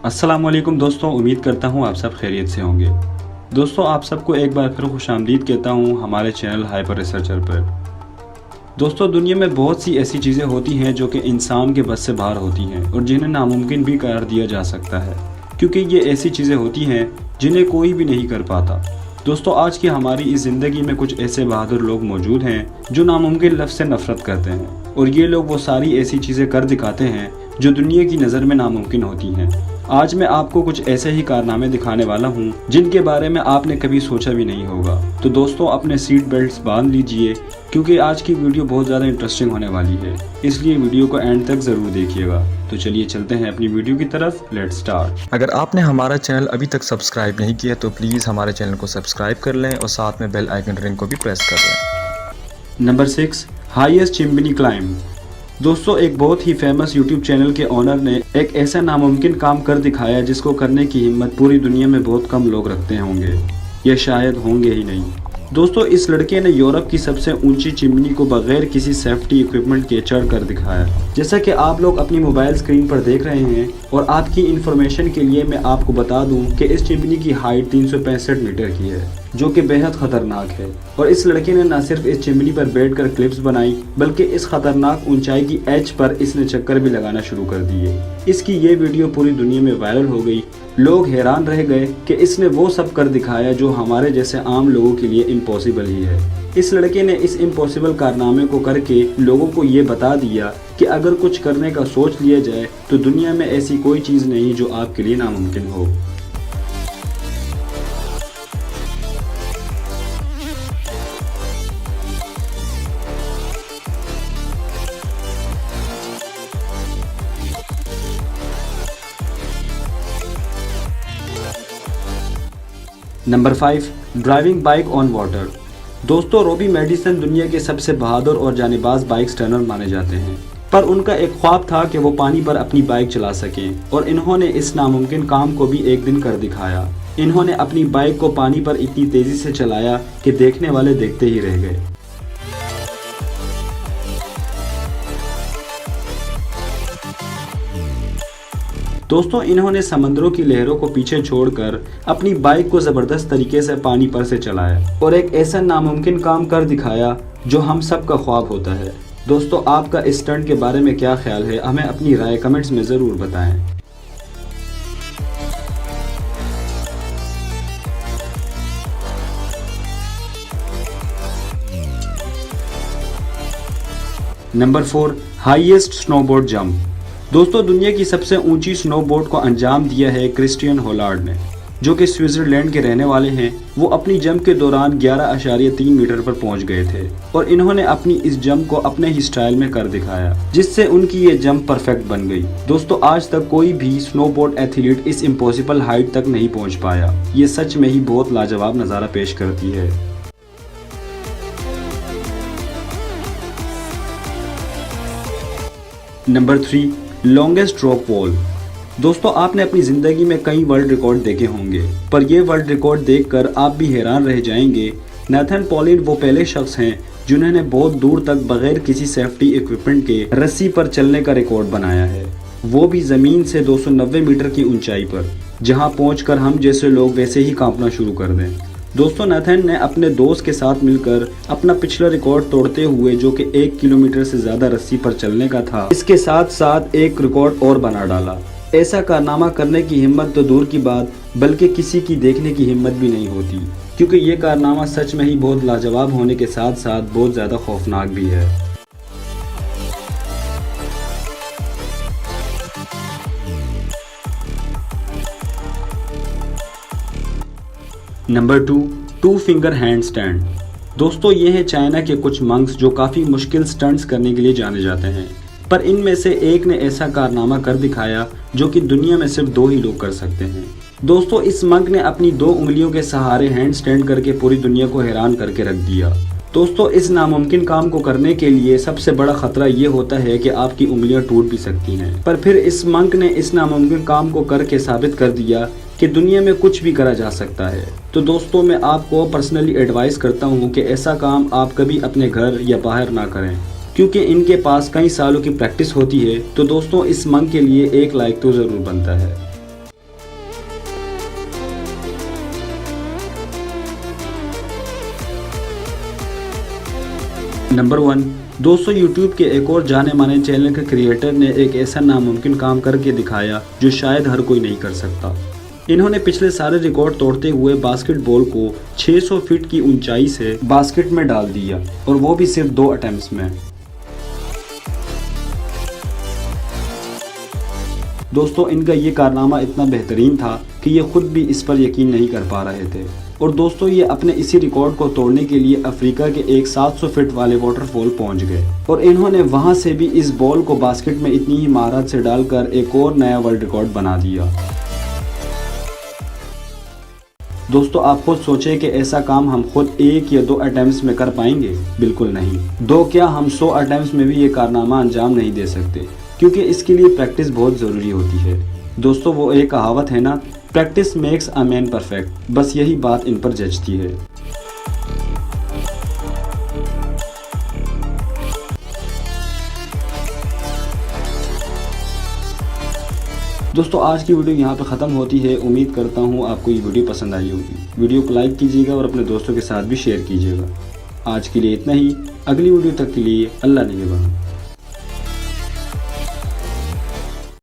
अस्सलाम वालेकुम दोस्तों, उम्मीद करता हूँ आप सब खैरियत से होंगे। दोस्तों, आप सबको एक बार फिर खुशामदीद कहता हूँ हमारे चैनल हाइपर रिसर्चर पर। दोस्तों, दुनिया में बहुत सी ऐसी चीज़ें होती हैं जो कि इंसान के बस से बाहर होती हैं और जिन्हें नामुमकिन भी करार दिया जा सकता है, क्योंकि ये ऐसी चीज़ें होती हैं जिन्हें कोई भी नहीं कर पाता। दोस्तों, आज की हमारी इस ज़िंदगी में कुछ ऐसे बहादुर लोग मौजूद हैं जो नामुमकिन लफ्ज़ से नफ़रत करते हैं, और ये लोग वो सारी ऐसी चीज़ें कर दिखाते हैं जो दुनिया की नज़र में नामुमकिन होती हैं। आज मैं आपको कुछ ऐसे ही कारनामे दिखाने वाला हूँ जिनके बारे में आपने कभी सोचा भी नहीं होगा। तो दोस्तों, अपने सीट बेल्ट्स बांध लीजिए, क्योंकि आज की वीडियो बहुत ज़्यादा इंटरेस्टिंग होने वाली है, इसलिए वीडियो को एंड तक ज़रूर देखिएगा। तो चलिए चलते हैं अपनी वीडियो की तरफ। Let's start. अगर आपने हमारा चैनल अभी तक सब्सक्राइब नहीं किया तो प्लीज़ हमारे चैनल को सब्सक्राइब कर लें और साथ में बेल आइकन रिंग को भी प्रेस कर लें। Number 6, highest chimney climb. दोस्तों, एक बहुत ही फेमस यूट्यूब चैनल के ओनर ने एक ऐसा नामुमकिन काम कर दिखाया जिसको करने की हिम्मत पूरी दुनिया में बहुत कम लोग रखते होंगे, या शायद होंगे ही नहीं। दोस्तों, इस लड़के ने यूरोप की सबसे ऊंची चिमनी को बगैर किसी सेफ्टी इक्विपमेंट के चढ़ कर दिखाया। जैसा कि आप लोग अपनी मोबाइल स्क्रीन पर देख रहे हैं, और आपकी इंफॉर्मेशन के लिए मैं आपको बता दूं कि इस चिमनी की हाइट 365 मीटर की है, जो कि बेहद खतरनाक है। और इस लड़के ने न सिर्फ इस चिमनी पर बैठकर क्लिप्स बनाई, बल्कि इस खतरनाक ऊंचाई की एज पर इसने चक्कर भी लगाना शुरू कर दिए। इसकी ये वीडियो पूरी दुनिया में वायरल हो गई। लोग हैरान रह गए कि इसने वो सब कर दिखाया जो हमारे जैसे आम लोगों के लिए इम्पॉसिबल ही है। इस लड़के ने इस इम्पॉसिबल कारनामे को करके लोगों को ये बता दिया कि अगर कुछ करने का सोच लिया जाए तो दुनिया में ऐसी कोई चीज़ नहीं जो आपके लिए नामुमकिन हो। Number 5, driving bike on water. दोस्तों, रॉबी मेडिसन दुनिया के सबसे बहादुर और जानेबाज बाइक स्टनर माने जाते हैं, पर उनका एक ख्वाब था कि वो पानी पर अपनी बाइक चला सकें, और इन्होंने इस नामुमकिन काम को भी एक दिन कर दिखाया। इन्होंने अपनी बाइक को पानी पर इतनी तेजी से चलाया कि देखने वाले देखते ही रह गए। दोस्तों, इन्होंने समंदरों की लहरों को पीछे छोड़कर अपनी बाइक को ज़बरदस्त तरीके से पानी पर से चलाया और एक ऐसा नामुमकिन काम कर दिखाया जो हम सब का ख्वाब होता है। दोस्तों, आपका इस स्टंट के बारे में क्या ख्याल है? हमें अपनी राय कमेंट्स में ज़रूर बताएं। Number 4, highest snowboard jump. दोस्तों, दुनिया की सबसे ऊंची स्नोबोर्ड को अंजाम दिया है क्रिस्टियन होलार्ड ने, जो कि स्विट्जरलैंड के रहने वाले हैं। वो अपनी जंप के दौरान 11.3 मीटर पर पहुंच गए थे, और इन्होंने अपनी इस जंप को अपने ही स्टाइल में कर दिखाया, जिससे उनकी ये जंप परफेक्ट बन गई। दोस्तों, आज तक कोई भी स्नोबोर्ड एथलीट इस इम्पॉसिबल हाइट तक नहीं पहुंच पाया। ये सच में ही बहुत लाजवाब नज़ारा पेश करती है। Number 3, longest drop wall. दोस्तों, आपने अपनी ज़िंदगी में कई वर्ल्ड रिकॉर्ड देखे होंगे, पर ये वर्ल्ड रिकॉर्ड देखकर आप भी हैरान रह जाएंगे। नेथन पॉलिन वो पहले शख्स हैं जिन्होंने बहुत दूर तक बगैर किसी सेफ्टी इक्विपमेंट के रस्सी पर चलने का रिकॉर्ड बनाया है, वो भी ज़मीन से 290 मीटर की ऊंचाई पर, जहां पहुंचकर हम जैसे लोग वैसे ही कांपना शुरू कर दें। दोस्तों, नेथन ने अपने दोस्त के साथ मिलकर अपना पिछला रिकॉर्ड तोड़ते हुए, जो कि 1 किलोमीटर से ज़्यादा रस्सी पर चलने का था, इसके साथ साथ एक रिकॉर्ड और बना डाला। ऐसा कारनामा करने की हिम्मत तो दूर की बात, बल्कि किसी की देखने की हिम्मत भी नहीं होती, क्योंकि ये कारनामा सच में ही बहुत लाजवाब होने के साथ साथ बहुत ज़्यादा खौफनाक भी है। Number 2, 2 finger hand stand. दोस्तों, ये हैं चाइना के कुछ मंक्स जो काफ़ी मुश्किल स्टंट्स करने के लिए जाने जाते हैं, पर इनमें से एक ने ऐसा कारनामा कर दिखाया जो कि दुनिया में सिर्फ 2 ही लोग कर सकते हैं। दोस्तों, इस मंक ने अपनी 2 उंगलियों के सहारे हैंड स्टैंड करके पूरी दुनिया को हैरान करके रख दिया। दोस्तों, इस नामुमकिन काम को करने के लिए सबसे बड़ा खतरा ये होता है कि आपकी उंगलियां टूट भी सकती हैं, पर फिर इस मंक ने इस नामुमकिन काम को करके साबित कर दिया कि दुनिया में कुछ भी करा जा सकता है। तो दोस्तों, मैं आपको पर्सनली एडवाइस करता हूँ कि ऐसा काम आप कभी अपने घर या बाहर ना करें, क्योंकि इनके पास कई सालों की प्रैक्टिस होती है। तो दोस्तों, इस मंक के लिए एक लाइक तो ज़रूर बनता है। नंबर 1, दोस्तों यूट्यूब के एक और जाने माने चैनल के क्रिएटर ने एक ऐसा नामुमकिन काम करके दिखाया जो शायद हर कोई नहीं कर सकता। इन्होंने पिछले सारे रिकॉर्ड तोड़ते हुए बास्केटबॉल को 600 फीट की ऊंचाई से बास्केट में डाल दिया, और वो भी सिर्फ 2 अटेम्प्ट्स में। दोस्तों इनका ये कारनामा इतना बेहतरीन था कि ये खुद भी इस पर यकीन नहीं कर पा रहे थे। और दोस्तों ये अपने इसी रिकॉर्ड को तोड़ने के लिए अफ्रीका के एक 700 फीट वाले वाटरफॉल पहुंच गए, और इन्होंने वहां से भी इस बॉल को बास्केट में इतनी ही महारत से डालकर एक और नया वर्ल्ड रिकॉर्ड बना दिया। दोस्तों आप खुद सोचें कि ऐसा काम हम खुद 1 या 2 अटेम्प्ट्स में कर पाएंगे? बिल्कुल नहीं। 2 क्या, हम 100 अटेम्प्ट्स में भी ये कारनामा अंजाम नहीं दे सकते, क्योंकि इसके लिए प्रैक्टिस बहुत ज़रूरी होती है। दोस्तों वो एक कहावत है ना, practice makes a man perfect, बस यही बात इन पर जचती है। दोस्तों आज की वीडियो यहाँ पे ख़त्म होती है। उम्मीद करता हूँ आपको ये वीडियो पसंद आई होगी। वीडियो को लाइक कीजिएगा और अपने दोस्तों के साथ भी शेयर कीजिएगा। आज के लिए इतना ही। अगली वीडियो तक के लिए अल्लाह निगहबान।